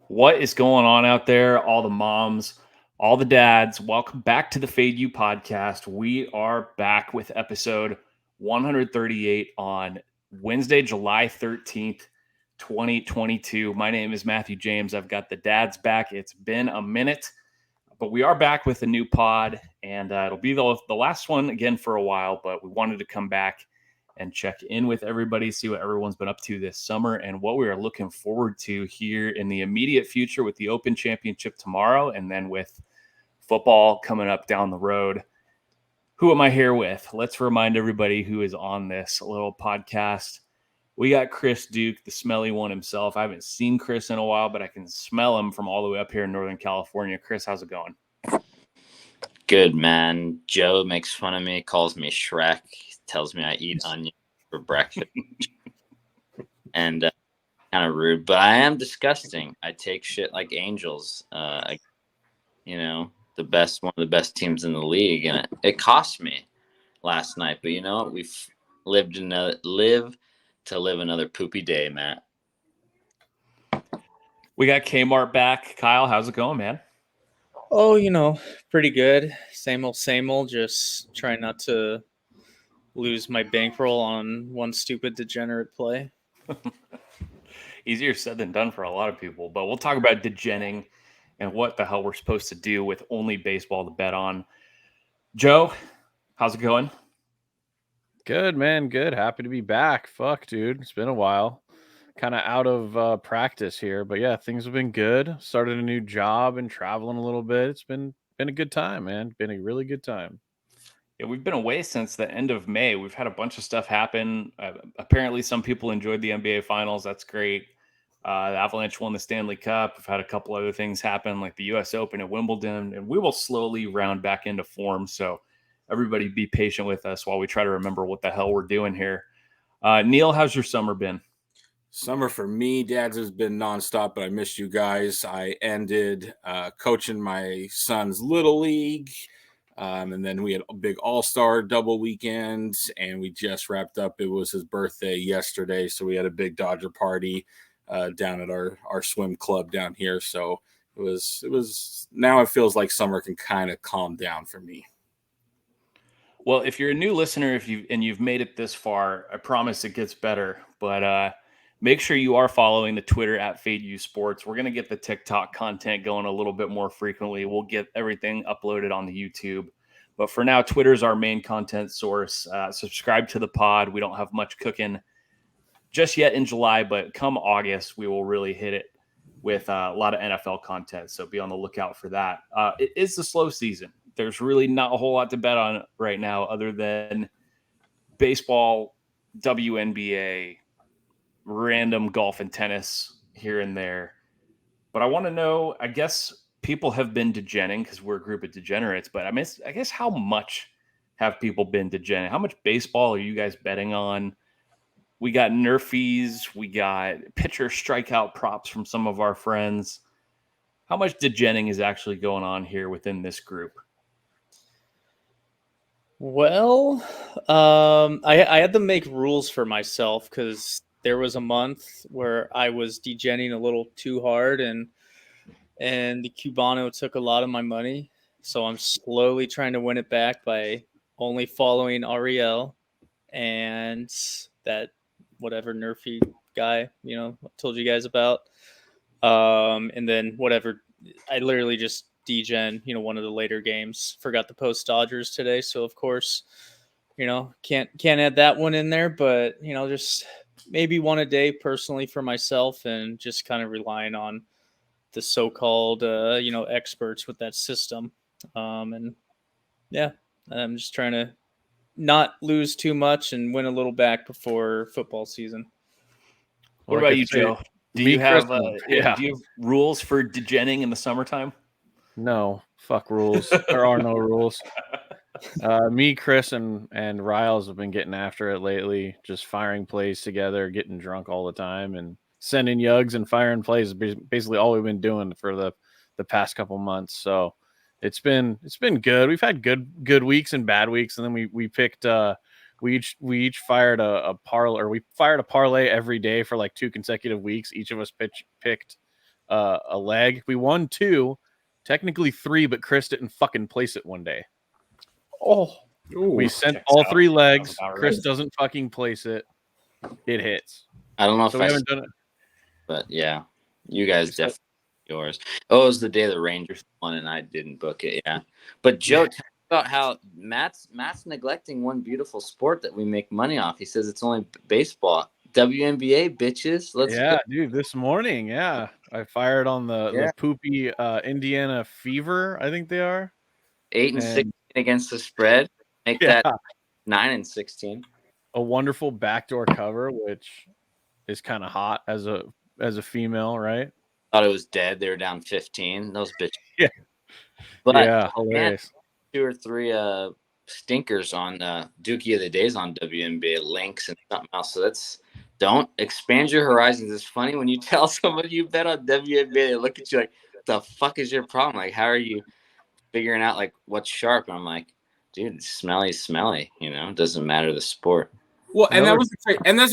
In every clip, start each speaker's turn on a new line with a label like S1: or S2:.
S1: What is going on out there? All the moms, all the dads, welcome back to the Fade You podcast. We are back with episode 138 on Wednesday, July 13th, 2022. My name is Matthew James. I've got the dads back. It's been a minute, but we are back with a new pod, and it'll be the last one again for a while, but we wanted to come back and check in with everybody, see what everyone's been up to this summer and what we are looking forward to here in the immediate future with the Open Championship tomorrow and then with football coming up down the road. Who am I here with? Let's remind everybody who is on this little podcast. We got Chris Duke, the smelly one himself. I haven't seen Chris in a while, but I can smell him from all the way up here in Northern California. Chris, how's it going?
S2: Good, man. Joe makes fun of me, calls me Shrek, tells me I eat onions for breakfast. And kind of rude, but I am disgusting. I take shit like angels. One of the best teams in the league, and it cost me last night. But you know what? We've live to live another poopy day, Matt.
S1: We got Kmart back. Kyle, how's it going, man?
S3: Oh, pretty good. Same old. Just trying not to lose my bankroll on one stupid degenerate play.
S1: Easier said than done for a lot of people, but we'll talk about degenning and what the hell we're supposed to do with only baseball to bet on. Joe, how's it going?
S4: Good, man. Good. Happy to be back. Fuck, dude. It's been a while. Kind of out of practice here, but yeah, things have been good. Started a new job and traveling a little bit. It's been a good time, man. Been a really good time.
S1: Yeah, we've been away since the end of May. We've had a bunch of stuff happen. Apparently, some people enjoyed the NBA Finals. That's great. The Avalanche won the Stanley Cup. We've had a couple other things happen, like the U.S. Open at Wimbledon, and we will slowly round back into form. So everybody be patient with us while we try to remember what the hell we're doing here. Neil, how's your summer been?
S5: Summer for me, Dad's has been nonstop, but I missed you guys. I ended coaching my son's little league, and then we had a big all-star double weekend, and we just wrapped up. It was his birthday yesterday, so we had a big Dodger party down at our swim club down here. So it was. Now it feels like summer can kind of calm down for me.
S1: Well, if you're a new listener, you've made it this far, I promise it gets better. But make sure you are following the Twitter at FadeU Sports. We're going to get the TikTok content going a little bit more frequently. We'll get everything uploaded on the YouTube. But for now, Twitter is our main content source. Subscribe to the pod. We don't have much cooking just yet in July, but come August, we will really hit it with a lot of NFL content. So be on the lookout for that. It is the slow season. There's really not a whole lot to bet on right now other than baseball, WNBA, random golf and tennis here and there. But I want to know, I guess people have been degenning because we're a group of degenerates, but I guess how much have people been degenerating? How much baseball are you guys betting on? We got nerfies. We got pitcher strikeout props from some of our friends. How much degenning is actually going on here within this group?
S3: Well, I had to make rules for myself because there was a month where I was degenning a little too hard, and the Cubano took a lot of my money. So I'm slowly trying to win it back by only following Ariel and that whatever nerfy guy, I told you guys about. And then whatever, I literally just degen, one of the later games. Forgot to post Dodgers today, so of course, can't add that one in there, but just maybe one a day personally for myself, and just kind of relying on the so-called experts with that system. And yeah, I'm just trying to not lose too much and win a little back before football season.
S1: What about you, Joe? Do you have rules for degenning in the summertime?
S4: No, fuck rules. There are no rules. Me, Chris, and Riles have been getting after it lately, just firing plays together, getting drunk all the time, and sending yugs and firing plays is basically all we've been doing for the past couple months. So it's been good. We've had good weeks and bad weeks, and then we picked we each fired a parlay, or we fired a parlay every day for like 2 consecutive weeks. Each of us picked a leg. We won 2, technically 3, but Chris didn't fucking place it one day.
S3: Oh,
S4: We sent
S1: checks
S4: all
S1: out.
S4: 3
S1: Sounds
S4: legs.
S1: about
S4: Chris
S1: right.
S4: doesn't fucking place it. It hits.
S2: I don't know
S4: So
S2: if
S4: we
S2: I,
S4: haven't done it.
S2: but yeah, you guys
S3: So-
S2: definitely yours. Oh, it was the day the Rangers won, and I didn't book it. Yeah, but Joe, tell me about how Matt's neglecting one beautiful sport that we make money off. He says it's only baseball. WNBA bitches. Let's
S4: Yeah,
S2: go.
S4: dude, this morning, I fired on the
S2: Yeah.
S4: poopy Indiana Fever, I think they are.
S2: 8-16
S4: And
S2: against the spread. Make
S4: yeah,
S2: that 9-16.
S4: a wonderful backdoor cover, which is kind of hot as a female, right?
S2: Thought it was dead. They were down 15. Those bitches.
S4: Yeah.
S2: But
S4: Yeah,
S2: man,
S4: hilarious.
S2: 2 or 3 stinkers on Dookie of the Days on WNBA links and something else. So don't expand your horizons. It's funny when you tell someone you bet on WNBA, they look at you like, what the fuck is your problem? Like, how are you figuring out like what's sharp? And I'm like, dude, smelly's smelly, it doesn't matter the sport.
S5: Well, and that's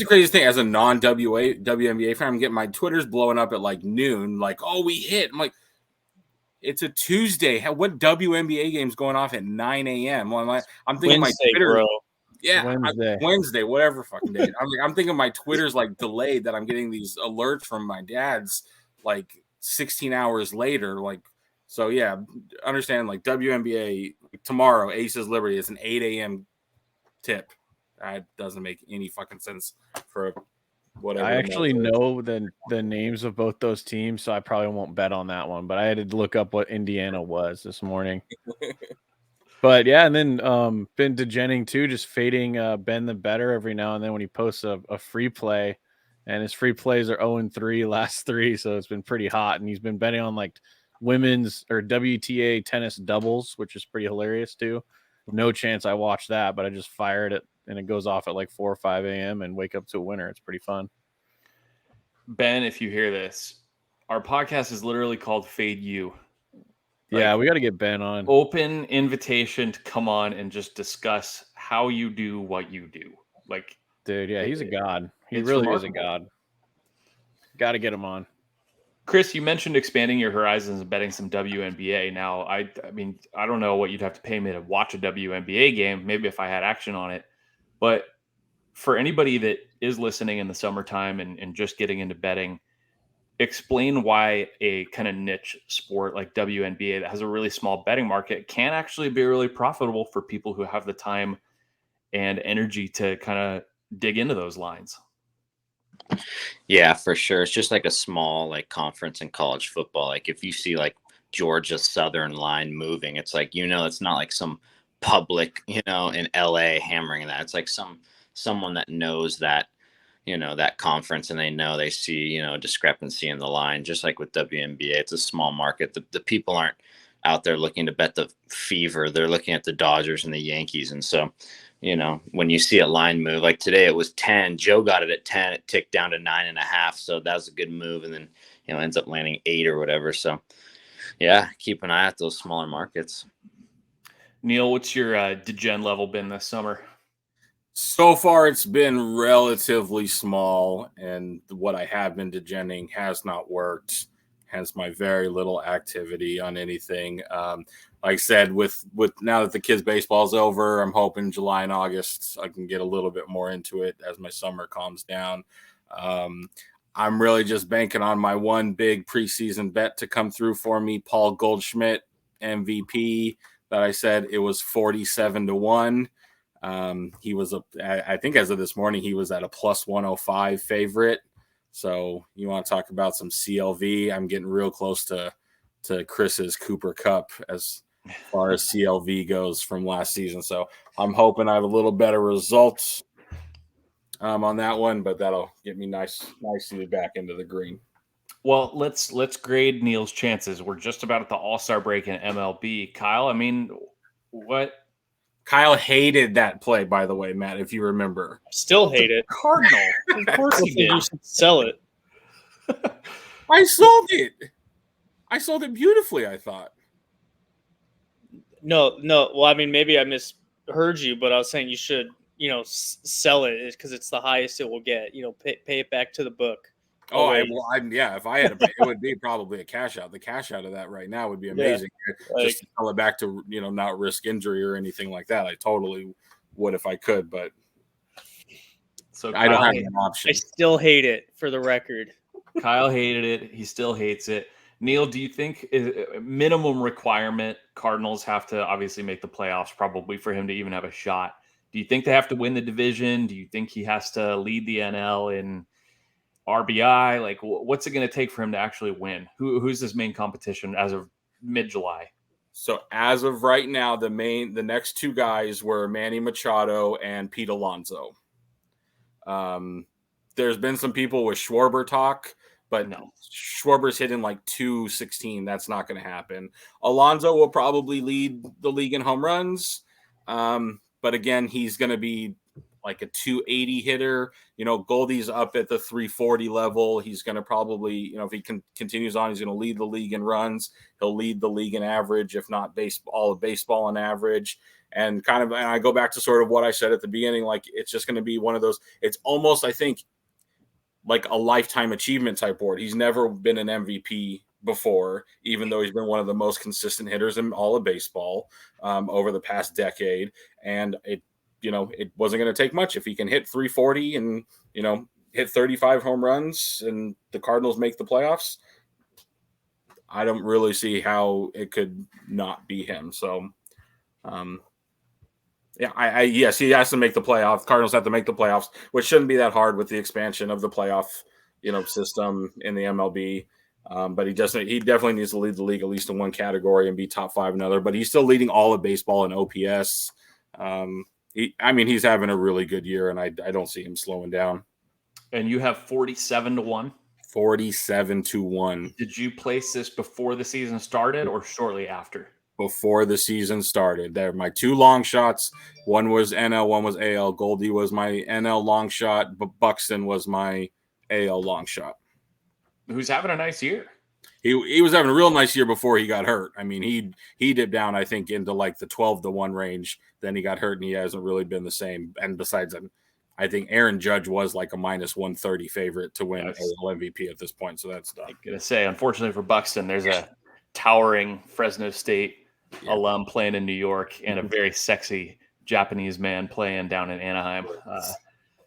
S5: the craziest thing. As a WNBA fan, I'm getting my Twitter's blowing up at like noon. Like, oh, we hit. I'm like, it's a Tuesday. What WNBA game's going off at 9 a.m.? Well, I'm thinking
S3: Wednesday,
S5: my Twitter,
S3: bro.
S5: yeah,
S4: Wednesday,
S5: whatever fucking day. I'm thinking my Twitter's like delayed, that I'm getting these alerts from my dad's like 16 hours later. Like, so yeah, understand like WNBA tomorrow, Aces Liberty is an 8 a.m. tip. That doesn't make any fucking sense for whatever.
S4: I actually know the names of both those teams, so I probably won't bet on that one. But I had to look up what Indiana was this morning. But yeah, and then been degenning too, just fading Ben the Better every now and then when he posts a free play, and his free plays are 0-3 last 3, so it's been pretty hot. And he's been betting on like women's or WTA tennis doubles, which is pretty hilarious too. No chance I watch that, but I just fired it and it goes off at like 4 or 5 a.m. and wake up to a winner. It's pretty fun.
S1: Ben, if you hear this, our podcast is literally called Fade You.
S4: Yeah, we got to get Ben on.
S1: Open invitation to come on and just discuss how you do what you do. Like,
S4: dude, yeah, he's a god. He really is a god. Got to get him on.
S1: Chris, you mentioned expanding your horizons and betting some WNBA. Now, I mean, I don't know what you'd have to pay me to watch a WNBA game. Maybe if I had action on it. But for anybody that is listening in the summertime and just getting into betting, explain why a kind of niche sport like WNBA that has a really small betting market can actually be really profitable for people who have the time and energy to kind of dig into those lines.
S2: Yeah, for sure. It's just like a small like conference in college football. Like if you see like Georgia Southern line moving, it's like, it's not like some public, in LA hammering that. It's like someone that knows that, that conference, and they see, discrepancy in the line. Just like with WNBA, it's a small market. The people aren't out there looking to bet the Fever. They're looking at the Dodgers and the Yankees. And so, when you see a line move, like today it was 10, Joe got it at 10, it ticked down to 9.5. So that was a good move. And then, ends up landing 8 or whatever. So yeah, keep an eye out those smaller markets.
S1: Neil, what's your degen level been this summer?
S5: So far, it's been relatively small, and what I have been degenning has not worked. Hence, my very little activity on anything. Like I said, with now that the kids' baseball is over, I'm hoping July and August I can get a little bit more into it as my summer calms down. I'm really just banking on my one big preseason bet to come through for me, Paul Goldschmidt, MVP. That I said it was 47-1. He was I think as of this morning, he was at a plus 105 favorite. So you want to talk about some CLV? I'm getting real close to Chris's Cooper Cup as far as CLV goes from last season. So I'm hoping I have a little better results on that one, but that'll get me nicely back into the green.
S1: Well, let's grade Neil's chances. We're just about at the All-Star break in MLB. Kyle, I mean, what?
S5: Kyle hated that play, by the way, Matt, if you remember.
S3: Still hate it.
S1: Cardinal. Of course he did.
S3: You should sell it.
S5: I sold it. I sold it beautifully, I thought.
S3: No. Well, I mean, maybe I misheard you, but I was saying you should, sell it because it's the highest it will get. Pay it back to the book.
S5: Oh,
S3: always.
S5: yeah. If I had to pay, it would be probably a cash out. The cash out of that right now would be amazing.
S3: like-
S5: Just to tell it back to not risk injury or anything like that. I totally would if I could, but
S1: So
S5: I don't
S1: Kyle,
S5: have an option.
S3: I still hate it, for the record.
S1: Kyle hated it. He still hates it. Neil, do you think minimum requirement Cardinals have to obviously make the playoffs probably for him to even have a shot? Do you think they have to win the division? Do you think he has to lead the NL in RBI? Like, what's it going to take for him to actually win? Who's his main competition as of mid-July?
S5: So as of right now, the next two guys were Manny Machado and Pete Alonso. There's been some people with Schwarber talk, but
S1: No.
S5: Schwarber's hitting like 216. That's not going to happen. Alonso will probably lead the league in home runs. But again, he's going to be like a 280 hitter. Goldie's up at the 340 level. He's going to probably, if he continues on, he's going to lead the league in runs. He'll lead the league in average, if not all of baseball in average. And I go back to sort of what I said at the beginning, like it's just going to be one of those, it's almost, I think, like a lifetime achievement type award. He's never been an MVP before, even though he's been one of the most consistent hitters in all of baseball over the past decade. And it wasn't going to take much. If he can hit 340 and, hit 35 home runs and the Cardinals make the playoffs, I don't really see how it could not be him. So, yes, he has to make the playoffs. Cardinals have to make the playoffs, which shouldn't be that hard with the expansion of the playoff, system in the MLB. But he definitely needs to lead the league at least in one category and be top 5 in another. But he's still leading all of baseball in OPS. He's having a really good year, and I don't see him slowing down.
S1: And you have 47-1.
S5: 47-1.
S1: Did you place this before the season started or shortly after?
S5: Before the season started. They're my 2 long shots. One was NL, one was AL. Goldie was my NL long shot, but Buxton was my AL long shot.
S1: Who's having a nice year.
S5: He was having a real nice year before he got hurt. I mean, he dipped down, I think, into like the 12-1 range. Then he got hurt, and he hasn't really been the same. And besides, I think Aaron Judge was like a -130 favorite to win AL MVP at this point. So that's done.
S1: I'm going to say, unfortunately for Buxton, there's a towering Fresno State alum playing in New York and a very sexy Japanese man playing down in Anaheim.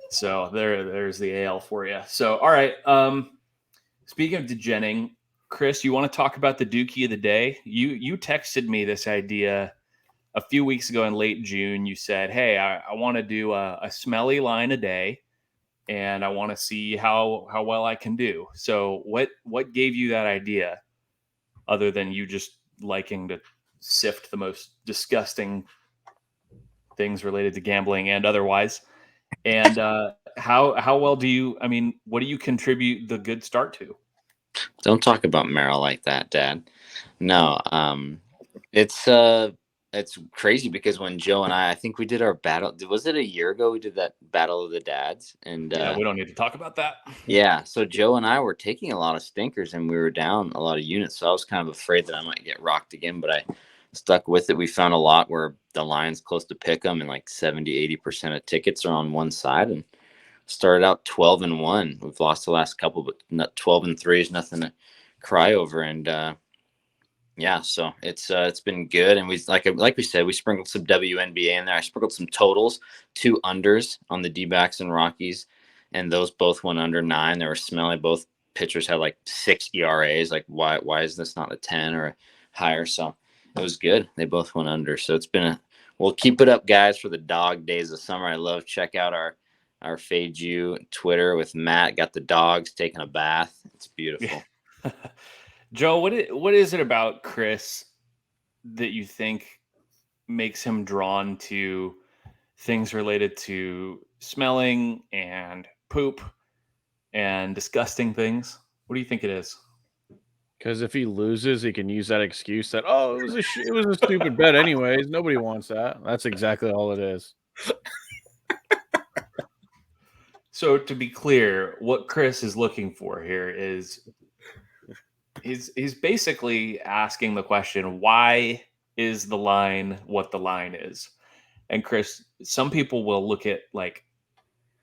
S1: So there's the AL for you. So, all right. Speaking of degenning, Chris, you want to talk about the Dookie of the day? You texted me this idea a few weeks ago in late June. You said, hey, I want to do a smelly line a day, and I want to see how well I can do. So what gave you that idea other than you just liking to sift the most disgusting things related to gambling and otherwise? And how well do you, what do you contribute the good start to?
S2: Don't talk about Merrill like that, Dad. No, it's crazy because when Joe and I think we did our battle, was it a year ago we did that Battle of the Dads? And
S1: we don't need to talk about that.
S2: Yeah, so Joe and I were taking a lot of stinkers and we were down a lot of units, so I was kind of afraid that I might get rocked again, but I stuck with it. We found a lot where the line's close to pick 'em and like 70-80% of tickets are on one side, and started out 12-1. We've lost the last couple, but 12-3 is nothing to cry over. And so it's been good. And we like we said, we sprinkled some WNBA in there. I sprinkled some totals, 2 unders on the D-backs and Rockies, and those both went under 9. They were smelly. Both pitchers had like 6 ERAs. Like why is this not a 10 or higher? So it was good. They both went under. So it's been we'll keep it up, guys, for the dog days of summer. I love check out our Fade You Twitter with Matt. Got the dogs taking a bath. It's beautiful.
S1: Yeah. Joe, what is it about Chris that you think makes him drawn to things related to smelling and poop and disgusting things? What do you think it is?
S4: Because if he loses, he can use that excuse that, it was a stupid bet anyways. Nobody wants that. That's exactly all it is.
S1: So to be clear, what Chris is looking for here is he's basically asking the question, why is the line what the line is? And Chris, some people will look at like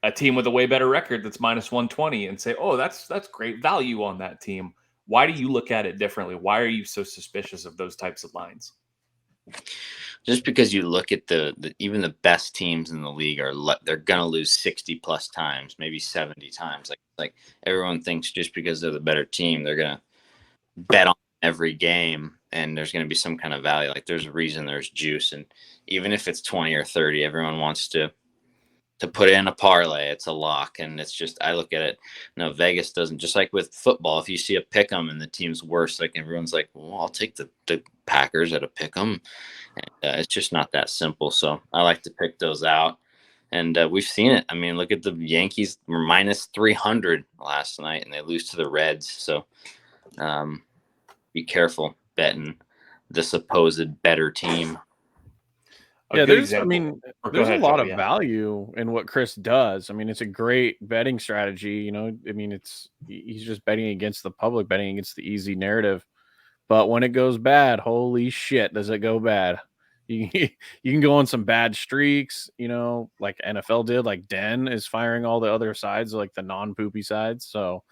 S1: a team with a way better record that's minus 120 and say, oh, that's great value on that team. Why do you look at it differently? Why are you so suspicious of those types of lines?
S2: Just because you look at even the best teams in the league they're gonna lose 60 plus times, maybe 70 times. Like everyone thinks just because they're the better team, they're gonna bet on every game and there's gonna be some kind of value. Like there's a reason there's juice, and even if it's 20 or 30, everyone wants to put in a parlay. It's a lock, and it's just I look at it. No, Vegas doesn't. Just like with football, if you see a pick 'em and the team's worse, like everyone's like, well, I'll take the Packers at a pick 'em. And, it's just not that simple. So I like to pick those out, and we've seen it. I mean, look at the Yankees were minus 300 last night, and they lose to the Reds. So be careful betting the supposed better team.
S4: There's
S1: a
S4: lot of value in what Chris does. I mean, it's a great betting strategy. You know, I mean, he's just betting against the public, betting against the easy narrative. But when it goes bad, holy shit, does it go bad? You can go on some bad streaks, you know, like NFL did. Like Den is firing all the other sides, like the non-poopy sides. So,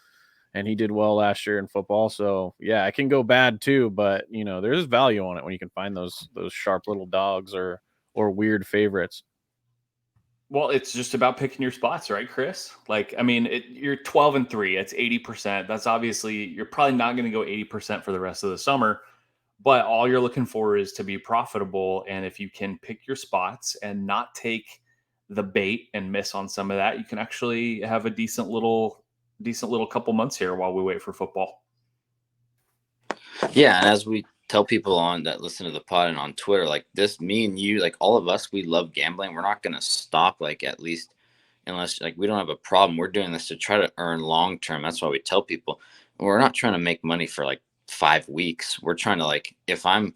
S4: and he did well last year in football. So yeah, it can go bad too. But you know, there's value on it when you can find those sharp little dogs or weird favorites.
S1: Well, it's just about picking your spots, right, Chris? Like, I mean, you're 12-3. It's 80%. That's obviously you're probably not going to go 80% for the rest of the summer. But all you're looking for is to be profitable. And if you can pick your spots and not take the bait and miss on some of that, you can actually have a decent little couple months here while we wait for football.
S2: Yeah, and as we tell people on that listen to the pod and on Twitter, like this, me and you, like all of us, we love gambling. We're not going to stop, like at least unless like we don't have a problem. We're doing this to try to earn long term. That's why we tell people we're not trying to make money for like 5 weeks. We're trying to, like, if I'm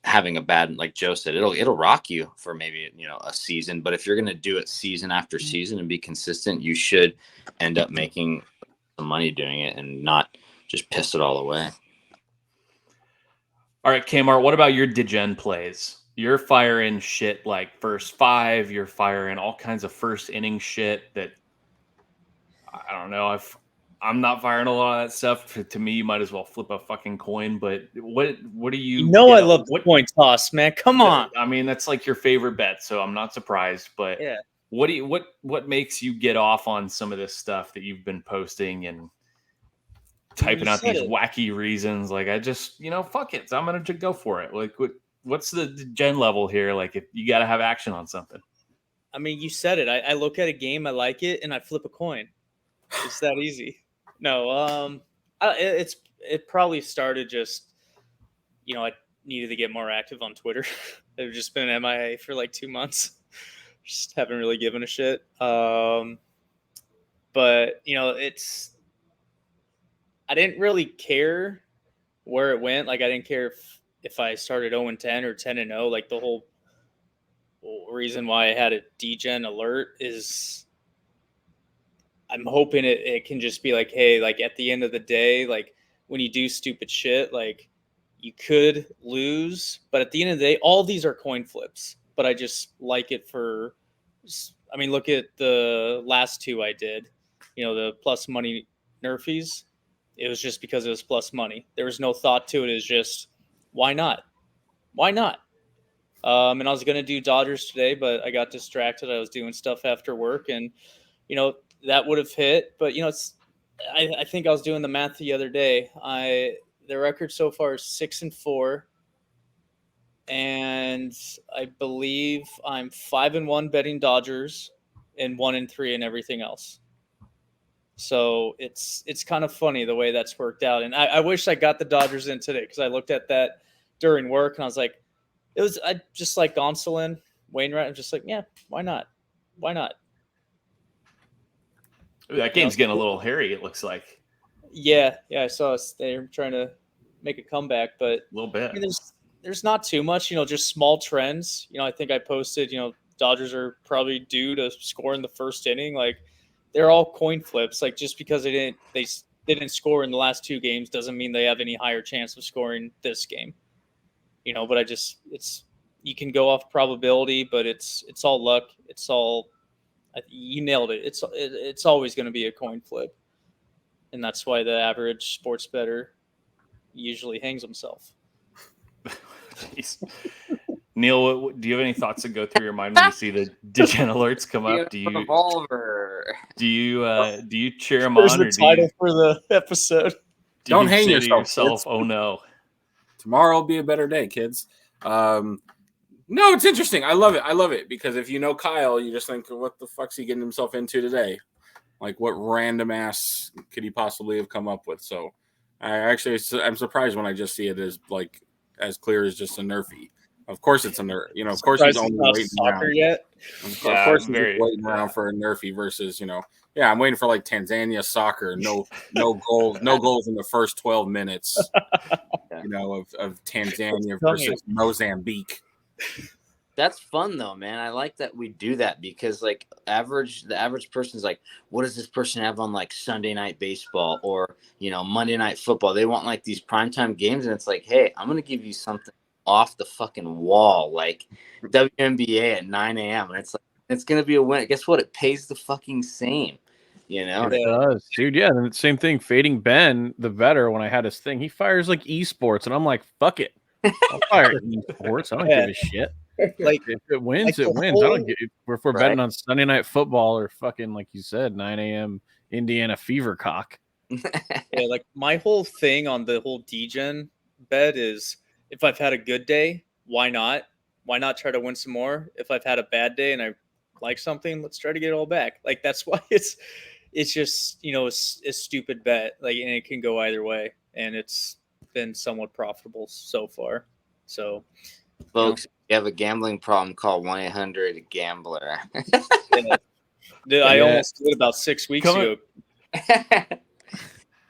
S2: having a bad, like Joe said, it'll rock you for maybe, you know, a season. But if you're going to do it season after season and be consistent, you should end up making some money doing it and not just piss it all away.
S1: All right, Kmart, what about your degen plays? You're firing shit like first 5. You're firing all kinds of first inning shit that I don't know. I'm not firing a lot of that stuff. To me, you might as well flip a fucking coin. But what do you?
S3: You know, I love the coin toss, man. Come on.
S1: I mean, that's like your favorite bet, so I'm not surprised. But
S3: yeah,
S1: what makes you get off on some of this stuff that you've been posting and typing out these wacky reasons? Like, I just, you know, fuck it. So I'm gonna go for it. Like, what's the gen level here? Like, if you got to have action on something.
S3: I mean, you said it. I look at a game, I like it, and I flip a coin. It's that easy. No, it probably started just, you know, I needed to get more active on Twitter. I've just been MIA for like 2 months. Just haven't really given a shit. But you know, I didn't really care where it went. Like I didn't care if I started 0-10 or 10-0. Like the whole reason why I had a degen alert is I'm hoping it can just be like, hey, like at the end of the day, like when you do stupid shit, like you could lose, but at the end of the day, all these are coin flips. But I just like it for, I mean, look at the last 2 I did, you know, the plus money nerfies. It was just because it was plus money. There was no thought to it. It's just, why not? Why not? And I was going to do Dodgers today, but I got distracted. I was doing stuff after work, and, you know, that would have hit. But, you know, I think I was doing the math the other day. The record so far is 6-4. And I believe I'm 5-1 betting Dodgers and 1-3 in everything else. So it's kind of funny the way that's worked out. And I wish I got the Dodgers in today because I looked at that during work and I was like, I just like Gonsolin, Wainwright. I'm just like, yeah, why not? Why not?
S1: That game's getting a little hairy, it looks like.
S3: Yeah, I saw they're trying to make a comeback, but
S1: a little bit.
S3: I mean, there's not too much, you know, just small trends. You know, I think I posted, you know, Dodgers are probably due to score in the first inning. Like they're all coin flips. Like just because they didn't score in the last 2 games doesn't mean they have any higher chance of scoring this game. You know, but you can go off probability, but it's all luck. It's all You nailed it. It's always going to be a coin flip, and that's why the average sports bettor usually hangs himself.
S1: Jeez. Neil, do you have any thoughts that go through your mind when you see the degen alerts come up? Do you cheer them
S3: There's
S1: on,
S3: the
S1: or
S3: title for the episode.
S5: Don't
S1: you
S5: hang
S1: say to
S5: yourself,
S1: yourself, "Oh no"?
S5: Tomorrow will be a better day, kids. No, it's interesting. I love it because if you know Kyle, you just think, what the fuck's he getting himself into today? Like, what random ass could he possibly have come up with? So I'm surprised when I just see it as like as clear as just a nerfy. Of course it's a nerf. You know, of course he's only waiting around.
S3: Yet.
S5: Of course he's just waiting around for a nerfy versus, I'm waiting for like Tanzania soccer. No goals in the first 12 minutes. Of Tanzania versus Mozambique.
S2: That's fun though, man. I like that we do that because like the average person's like, what does this person have on like Sunday night baseball or Monday night football? They want like these primetime games, and it's like, hey, I'm gonna give you something off the fucking wall, like WNBA at 9 a.m. and it's gonna be a win. Guess what? It pays the fucking same.
S4: It does, dude. Yeah, and the same thing. Fading Ben, the better, when I had his thing, he fires like esports, and I'm like, fuck it, I'll fire esports. I don't give a shit.
S3: Like,
S4: if it wins, it wins. I don't get if we're betting on Sunday night football or fucking, like you said, 9 a.m. Indiana fever cock.
S3: Yeah, like my whole thing on the whole degen bet is, if I've had a good day, why not? Why not try to win some more? If I've had a bad day and I like something, let's try to get it all back. Like, that's why it's just, a stupid bet. Like, and it can go either way, and it's been somewhat profitable so far. So,
S2: folks, if you have a gambling problem, call 1-800-GAMBLER.
S3: I almost did about 6 weeks ago.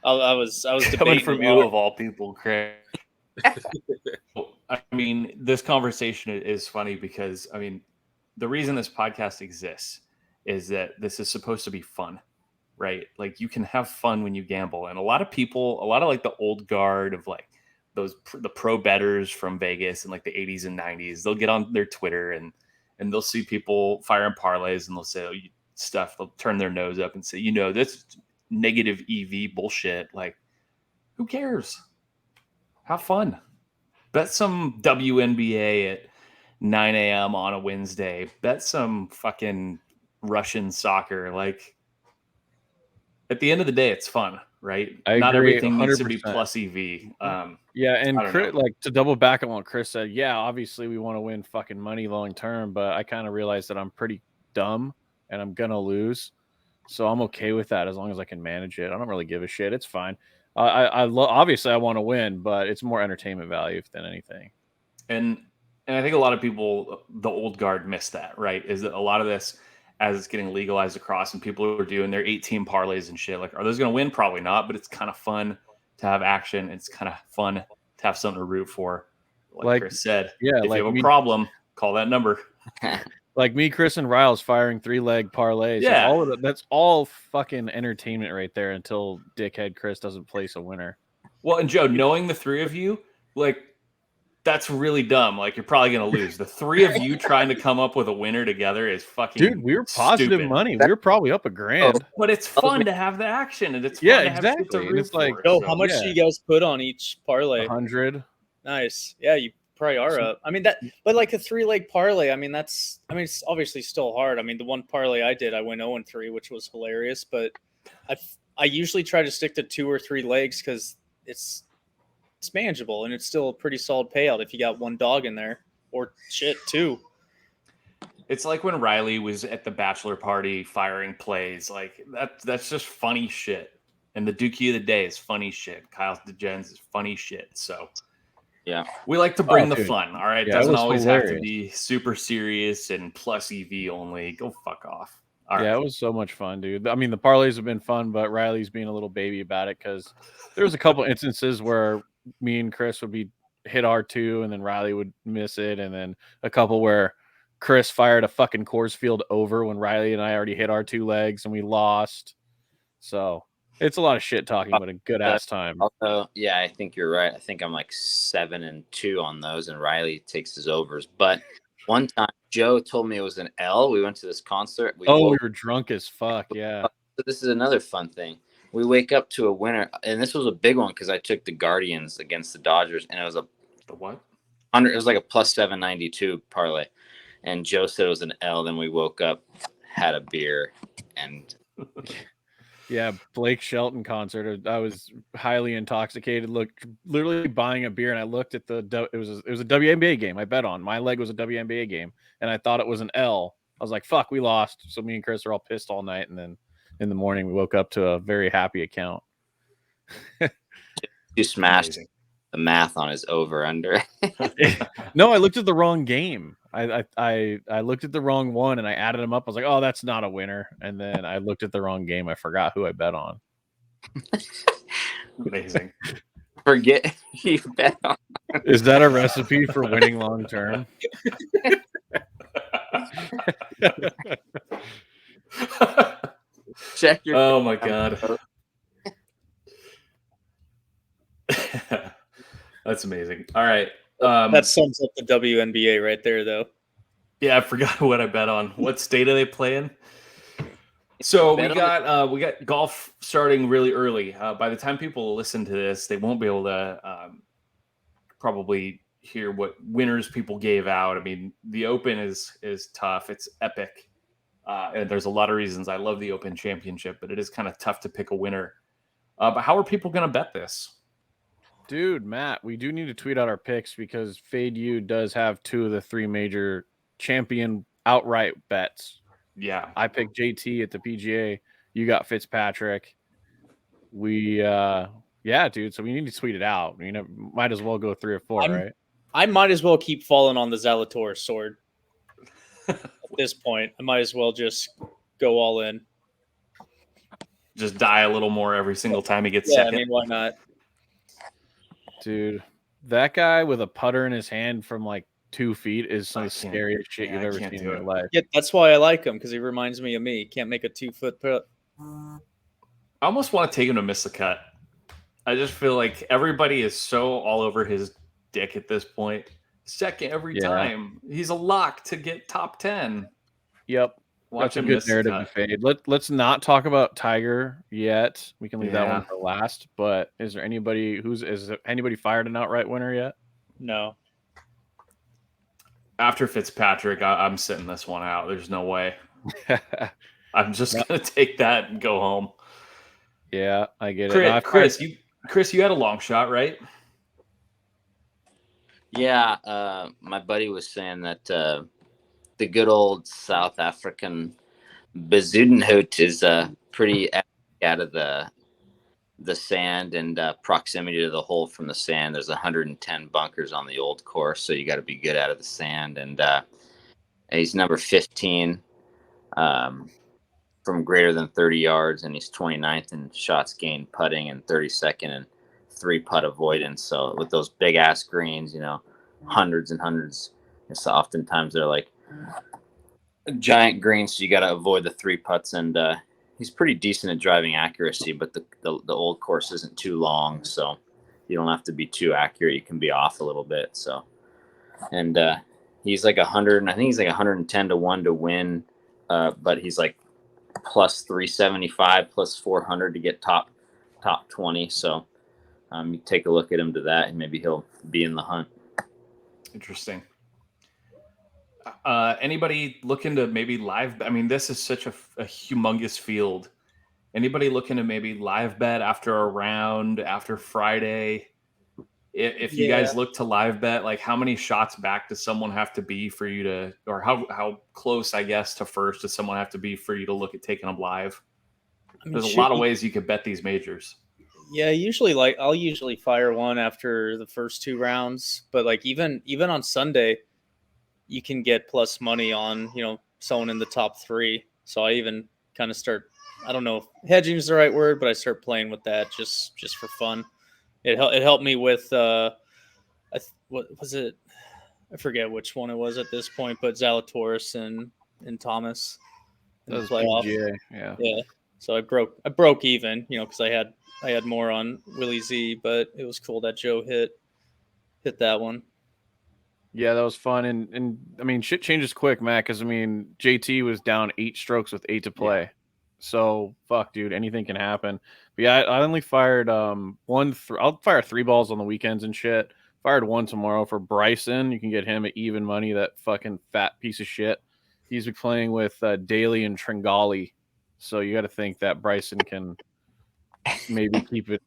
S3: I was
S1: coming from you of all people, Craig. I mean, this conversation is funny because, I mean, the reason this podcast exists is that this is supposed to be fun, right? Like, you can have fun when you gamble. And a lot of like the old guard of like the pro bettors from Vegas in like the 80s and 90s, they'll get on their Twitter and they'll see people firing parlays and they'll say stuff. They'll turn their nose up and say, this negative EV bullshit. Like, who cares? Have fun. Bet some WNBA at 9 a.m. on a Wednesday. Bet some fucking Russian soccer. Like, at the end of the day, it's fun, right? Not everything 100%. Needs to be plus EV.
S4: Yeah, and Chris, like, to double back on what Chris said, yeah, obviously we want to win fucking money long term, but I kind of realized that I'm pretty dumb and I'm gonna lose, so I'm okay with that as long as I can manage it. I don't really give a shit. It's fine. Obviously I want to win, but it's more entertainment value than anything.
S1: And I think a lot of people, the old guard, miss that, right? Is that a lot of this, as it's getting legalized across and people are doing their 18 parlays and shit, like, are those going to win? Probably not, but it's kind of fun to have action. It's kind of fun to have something to root for. Like Chris said, if you have a problem, call that number.
S4: Like me, Chris, and Riles firing 3-leg parlays.
S1: Yeah.
S4: Like, that's all fucking entertainment right there until dickhead Chris doesn't place a winner.
S1: Well, and Joe, knowing the three of you, like, that's really dumb. Like, you're probably going to lose. The three of you trying to come up with a winner together is fucking
S4: Dude, we were positive
S1: stupid.
S4: money. We were probably up $1,000.
S1: But it's fun to have the action, and it's fun to have shit to root
S4: and it's like,
S1: for.
S3: How much do you guys put on each parlay?
S4: 100.
S3: Nice. Yeah, you probably are up. I mean, but like a 3-leg parlay, it's obviously still hard. I mean, the one parlay I did, I went 0-3, which was hilarious, but I usually try to stick to 2 or 3 legs because it's manageable and it's still a pretty solid payout if you got one dog in there, or shit, 2.
S1: It's like when Riley was at the bachelor party firing plays. Like, that's just funny shit. And the Dookie of the day is funny shit. Kyle's Degens is funny shit. So
S2: yeah,
S1: we like to bring the fun. All right. It doesn't always have to be super serious and plus EV only. Go fuck off. All right.
S4: It was so much fun, dude. I mean, the parlays have been fun, but Riley's being a little baby about it because there was a couple instances where me and Chris would be hit R2 and then Riley would miss it, and then a couple where Chris fired a fucking Coors Field over when Riley and I already hit our 2 legs and we lost. So it's a lot of shit talking, but a good ass time.
S2: Also, yeah, I think you're right. I think I'm like 7-2 on those, and Riley takes his overs. But One time, Joe told me it was an L. We went to this concert.
S4: We were drunk as fuck. Yeah.
S2: So this is another fun thing. We wake up to a winner, and this was a big one because I took the Guardians against the Dodgers, and it was
S1: the what?
S2: It was like a plus 792 parlay, and Joe said it was an L. Then we woke up, had a beer, and
S4: yeah, Blake Shelton concert. I was highly intoxicated. Literally buying a beer, and I looked at it was a WNBA game. I bet on my leg was a WNBA game, and I thought it was an L. I was like, "Fuck, we lost." So me and Chris are all pissed all night, and then in the morning we woke up to a very happy account.
S2: You smashed the math on his over under.
S4: No, I looked at the wrong game. I looked at the wrong one and I added them up. I was like, oh, that's not a winner. And then I looked at the wrong game. I forgot who I bet on.
S1: Amazing.
S2: Forget you bet on.
S4: Is that a recipe for winning long term?
S2: Check your.
S1: Oh my god. That's amazing. All right.
S3: That sums up the WNBA right there, though.
S1: Yeah, I forgot what I bet on. What state are they playing? So we got golf starting really early. By the time people listen to this, they won't be able to probably hear what winners people gave out. I mean, the Open is tough. It's epic. And there's a lot of reasons I love the Open Championship, but it is kind of tough to pick a winner. But how are people going to bet this?
S4: Dude, Matt, we do need to tweet out our picks because Fade U does have 2 of the 3 major champion outright bets.
S1: Yeah.
S4: I picked JT at the PGA. You got Fitzpatrick. Yeah, dude. So we need to tweet it out. You know, might as well go 3 or 4, right?
S3: I might as well keep falling on the Zalatoris sword. At this point, I might as well just go all in.
S1: Just die a little more every single time he gets second.
S3: I mean, why not?
S4: Dude, that guy with a putter in his hand from like 2 feet is some of the scariest shit you've ever seen in your life.
S3: Yeah, that's why I like him, because he reminds me of me. He can't make a 2-foot putt.
S1: I almost want to take him to miss the cut. I just feel like everybody is so all over his dick at this point. Second every time. He's a lock to get top 10.
S4: Yep. That's a good narrative to fade. Let's not talk about Tiger yet. We can leave that one for last. But is there anybody anybody fired an outright winner yet?
S3: No.
S1: After Fitzpatrick, I'm sitting this one out. There's no way. I'm just gonna take that and go home.
S4: Yeah, I get it.
S1: Chris, you had a long shot, right?
S2: Yeah, my buddy was saying that the good old South African Bezuidenhout is pretty out of the sand and proximity to the hole from the sand. There's 110 bunkers on the old course, so you got to be good out of the sand. And he's number 15 from greater than 30 yards, and he's 29th in shots gained putting and 32nd in 3-putt avoidance. So with those big ass greens, you know, hundreds and hundreds, so oftentimes they're like giant greens, so you got to avoid the 3 putts. And he's pretty decent at driving accuracy, but the old course isn't too long, so you don't have to be too accurate. You can be off a little bit. So, and he's like 100, I think he's like 110 to 1 to win, but he's like plus 375, plus 400 to get top 20. So you take a look at him to that, and maybe he'll be in the hunt.
S1: Interesting. Anybody looking to maybe live? I mean, this is such a humongous field. Anybody looking to maybe live bet after a round, after Friday? If you guys look to live bet, like how many shots back does someone have to be for you to, or how close, I guess, to first does someone have to be for you to look at taking them live? I mean, there's a lot of ways you could bet these majors.
S3: Yeah, I'll usually fire one after the first 2 rounds, but like even on Sunday, you can get plus money on, you know, someone in the top 3. So I even kind of start, I don't know if hedging is the right word, but I start playing with that just for fun. It helped me with what was it? I forget which one it was at this point, but Zalatoris and Thomas in the playoff.
S4: Yeah.
S3: So I broke even, you know, because I had more on Willie Z, but it was cool that Joe hit that one.
S4: Yeah, that was fun, and I mean, shit changes quick, Matt. Because I mean, JT was down 8 strokes with 8 to play,
S1: Yeah.
S4: so fuck, dude, anything can happen. But yeah, I only fired one. I'll fire 3 balls on the weekends and shit. Fired one tomorrow for Bryson. You can get him at even money. That fucking fat piece of shit. He's been playing with Daly and Tringali, so you got to think that Bryson can maybe keep it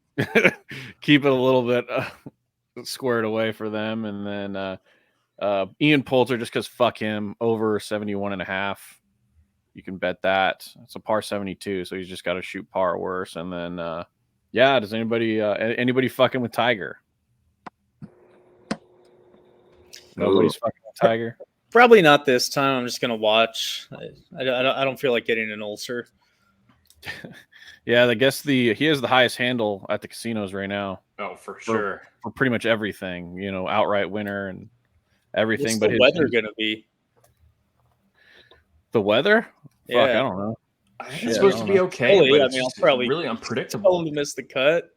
S4: keep it a little bit squared away for them, and then. Ian Poulter, just because fuck him, over 71.5. You can bet that. It's a par 72, so he's just got to shoot par or worse. And then, yeah, does anybody fucking with Tiger? Nobody's fucking with Tiger.
S3: Probably not this time. I'm just gonna watch. I don't feel like getting an ulcer.
S4: Yeah, I guess he has the highest handle at the casinos right now.
S1: Oh, for sure.
S4: For pretty much everything, outright winner and everything.
S3: What's
S4: But
S3: the weather gonna be?
S4: The weather?
S3: Yeah.
S4: Fuck, I don't know.
S1: I think it's supposed to be okay,
S3: Probably,
S1: but
S3: I
S1: it's
S3: mean, I'll
S1: just
S3: probably
S1: really
S3: tell
S1: unpredictable.
S3: him to miss the cut.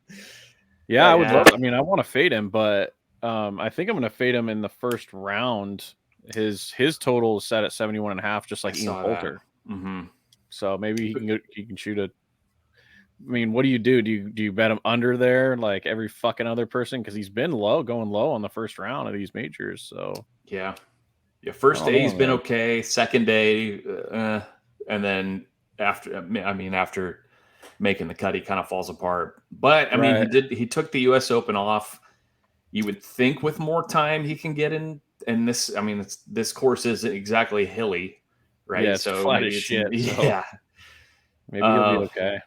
S4: Yeah, I would
S1: Yeah.
S4: love. I mean, I want to fade him, but I think I'm going to fade him in the first round. His total is set at 71.5, just like
S1: I
S4: Ian
S1: saw
S4: Poulter.
S1: Mm-hmm.
S4: So maybe he can shoot a. I mean, what do you do? Do you bet him under there like every fucking other person? Because he's been going low on the first round of these majors. So
S1: Yeah. First
S4: I don't
S1: day he's
S4: know,
S1: been
S4: man.
S1: okay. Second day, and then after making the cut, he kind of falls apart. But I mean,
S4: Right.
S1: he took the U.S. Open off. You would think with more time he can get in. And this course isn't exactly hilly, right?
S4: Yeah, it's
S1: So
S4: flat
S1: maybe
S4: as
S1: it's
S4: shit. So
S1: yeah.
S4: maybe he'll be okay.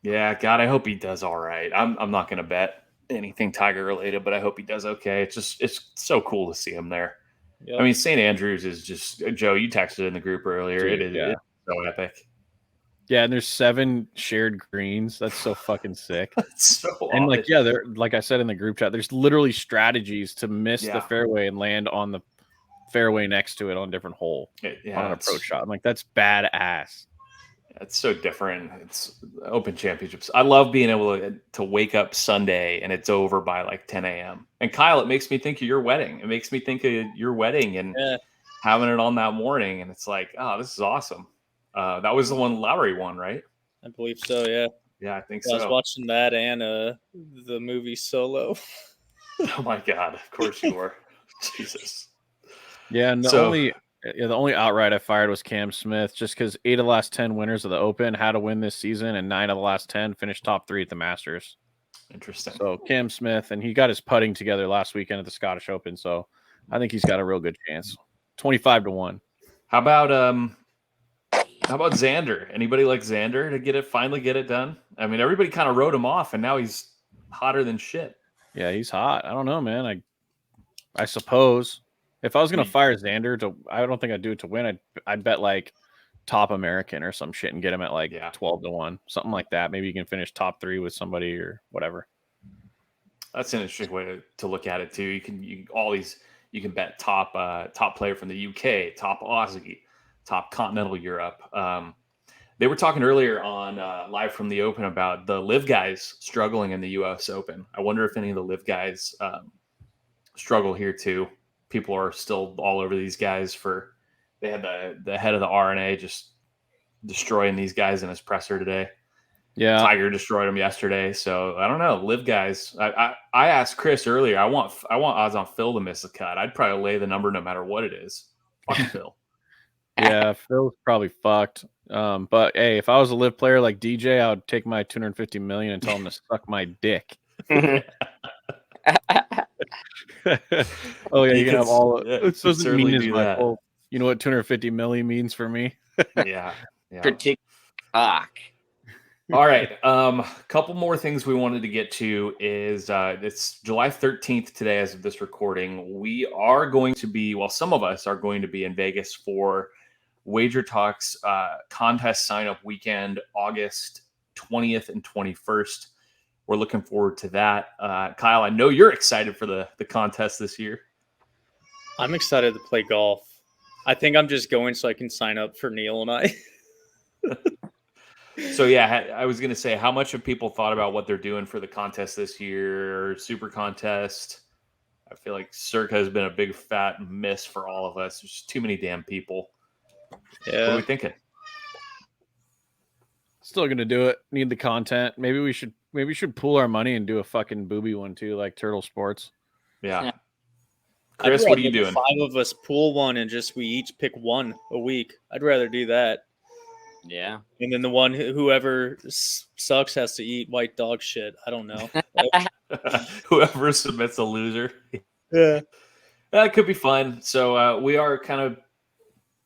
S1: Yeah, God, I hope he does all right. I'm not going to bet anything Tiger related, but I hope he does okay. It's so cool to see him there.
S3: Yep.
S1: I mean, St. Andrews is just Joe. You texted in the group earlier.
S4: Dude,
S1: It's so epic.
S4: Yeah, and there's 7 shared greens. That's so fucking sick.
S1: It's so
S4: And
S1: awesome.
S4: there, like I said in the group chat, there's literally strategies to miss the fairway and land on the fairway next to it on a different hole on an approach shot. I'm like, that's badass.
S1: It's so different. It's Open Championships. I love being able to wake up Sunday and it's over by like 10 a.m. And Kyle, it makes me think of your wedding. It makes me think of your wedding and having it on that morning. And it's like, oh, this is awesome. That was the one Lowry won, right?
S3: I believe so. Yeah.
S1: Yeah, I think
S3: so. I was watching that and the movie Solo.
S1: Oh my God! Of course you were. Jesus.
S4: Yeah, and the only outright I fired was Cam Smith, just because 8 of the last 10 winners of the Open had to win this season, and 9 of the last 10 finished top 3 at the Masters.
S1: Interesting.
S4: So Cam Smith, and he got his putting together last weekend at the Scottish Open, so I think he's got a real good chance. 25-1.
S1: How about Xander? Anybody like Xander to finally get it done? I mean, everybody kind of wrote him off, and now he's hotter than shit.
S4: Yeah, he's hot. I don't know, man. I suppose if I was gonna fire Xander I don't think I'd do it to win. I'd bet like top American or some shit and get him at like 12-1, something like that. Maybe you can finish top 3 with somebody or whatever.
S1: That's an interesting way to look at it too. You can bet top player from the UK, top Aussie, top continental Europe. They were talking earlier on Live from the Open about the live guys struggling in the U.S. Open. I wonder if any of the live guys struggle here too. People are still all over these guys they had the head of the RNA just destroying these guys in his presser today.
S4: Yeah.
S1: Tiger destroyed him yesterday. So I don't know. Live guys. I asked Chris earlier, I want odds on Phil to miss the cut. I'd probably lay the number no matter what it is. Fuck Phil.
S4: Yeah, Phil's probably fucked. But hey, if I was a live player like DJ, I would take my $250 million and tell him to suck my dick. Oh yeah, you can have all. It doesn't mean as my fault. You know what 250 million means for me?
S1: Yeah.
S2: Critique cock.
S1: All right. Couple more things we wanted to get to is it's July 13th today as of this recording. We are going to be, some of us are going to be in Vegas for Wager Talks contest sign-up weekend, August 20th and 21st. We're looking forward to that. Kyle, I know you're excited for the contest this year.
S3: I'm excited to play golf. I think I'm just going so I can sign up for Neil and I.
S1: So, yeah, I was going to say, how much have people thought about what they're doing for the contest this year, Super Contest? I feel like Circa has been a big fat miss for all of us. There's just too many damn people. What are
S3: Yeah.
S1: we thinking?
S4: Still gonna do it. Need the content. Maybe we should pool our money and do a fucking booby one too, like Turtle Sports.
S1: Yeah.
S2: Yeah.
S1: Chris,
S3: I'd
S1: what are you
S3: rather
S1: doing?
S3: the 5 of us pool one and just we each pick one a week. I'd rather do that.
S2: Yeah.
S3: And then the one whoever sucks has to eat white dog shit. I don't know.
S1: Whoever submits a loser.
S3: Yeah.
S1: That could be fun. So we are kind of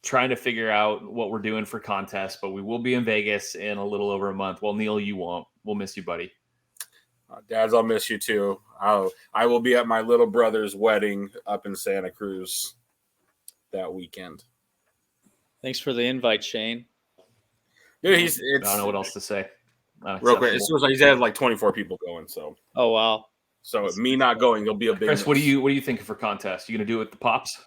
S1: trying to figure out what we're doing for contests, but we will be in Vegas in a little over a month. Well, Neil, you won't. We'll miss you, buddy.
S5: Dads, I'll miss you too. I will be at my little brother's wedding up in Santa Cruz that weekend.
S3: Thanks for the invite, Shane.
S5: Dude,
S1: I don't know what else to say.
S5: Real quick. He's had like 24 people going, so
S3: Oh wow.
S5: me not going, it'll be a big.
S1: Chris,
S5: miss.
S1: what are you thinking for contest? You gonna do it with the pops?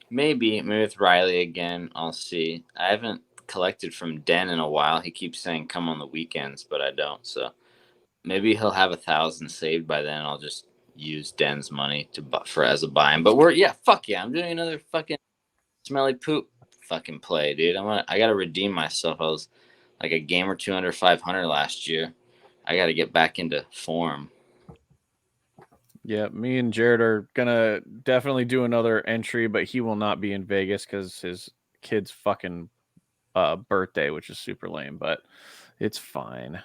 S2: Maybe with Riley again. I'll see. I haven't collected from Den in a while. He keeps saying come on the weekends, but I don't. So maybe he'll have 1,000 saved by then. I'll just use Den's money as a buy-in. But fuck yeah, I'm doing another fucking smelly poop fucking play, dude. I gotta redeem myself. I was like a game or two under 500 last year. I gotta get back into form.
S4: Yeah, me and Jared are gonna definitely do another entry, but he will not be in Vegas because his kid's fucking birthday, which is super lame, but it's fine.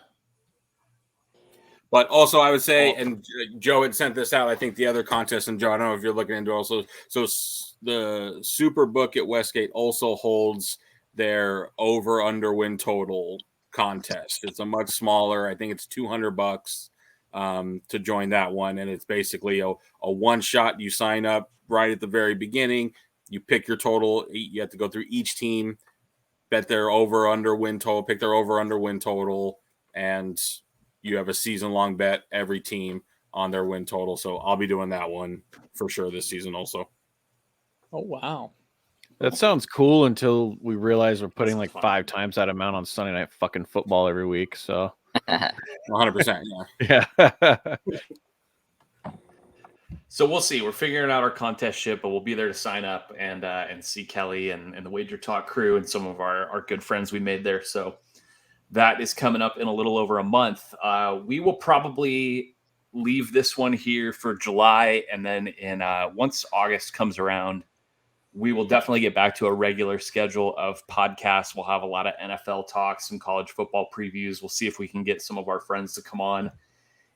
S5: But also, I would say, and Joe had sent this out. I think the other contest, and Joe, I don't know if you're looking into also. So the Super Book at Westgate also holds their over/under win total contest. It's a much smaller. I think it's $200 to join that one, and it's basically a one shot. You sign up right at the very beginning. You pick your total. You have to go through each team, bet their over/under win total, pick their over/under win total, and you have a season-long bet every team on their win total. So I'll be doing that one for sure this season also.
S3: Oh wow.
S4: That sounds cool until we realize we're putting like
S1: fun.
S4: 5 times that amount on Sunday Night fucking football every week. So
S5: 100%. Yeah.
S4: yeah.
S1: So we'll see. We're figuring out our contest ship, but we'll be there to sign up and see Kelly and the Wager Talk crew and some of our good friends we made there. So that is coming up in a little over a month. We will probably leave this one here for July, and then once August comes around, we will definitely get back to a regular schedule of podcasts. We'll have a lot of NFL talks, some college football previews. We'll see if we can get some of our friends to come on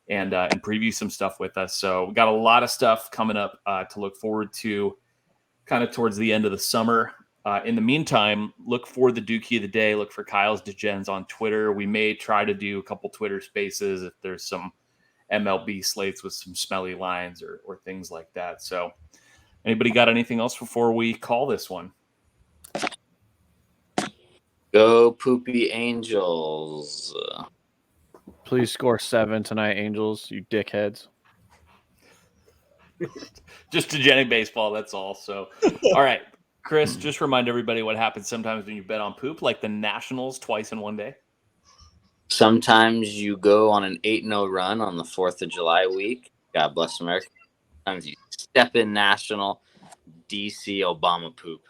S1: and preview some stuff with us. So we got a lot of stuff coming up to look forward to kind of towards the end of the summer. In the meantime, look for the Dookie of the Day. Look for Kyle's Degens on Twitter. We may try to do a couple Twitter spaces if there's some MLB slates with some smelly lines or things like that. So anybody got anything else before we call this one?
S2: Go Poopy Angels.
S4: Please score 7 tonight, Angels, you dickheads.
S1: Just Degenerate baseball, that's all. So, all right. Chris, just remind everybody what happens sometimes when you bet on poop, like the Nationals twice in one day.
S2: Sometimes you go on an 8-0 run on the 4th of July week. God bless America. Sometimes you step in national DC Obama poop.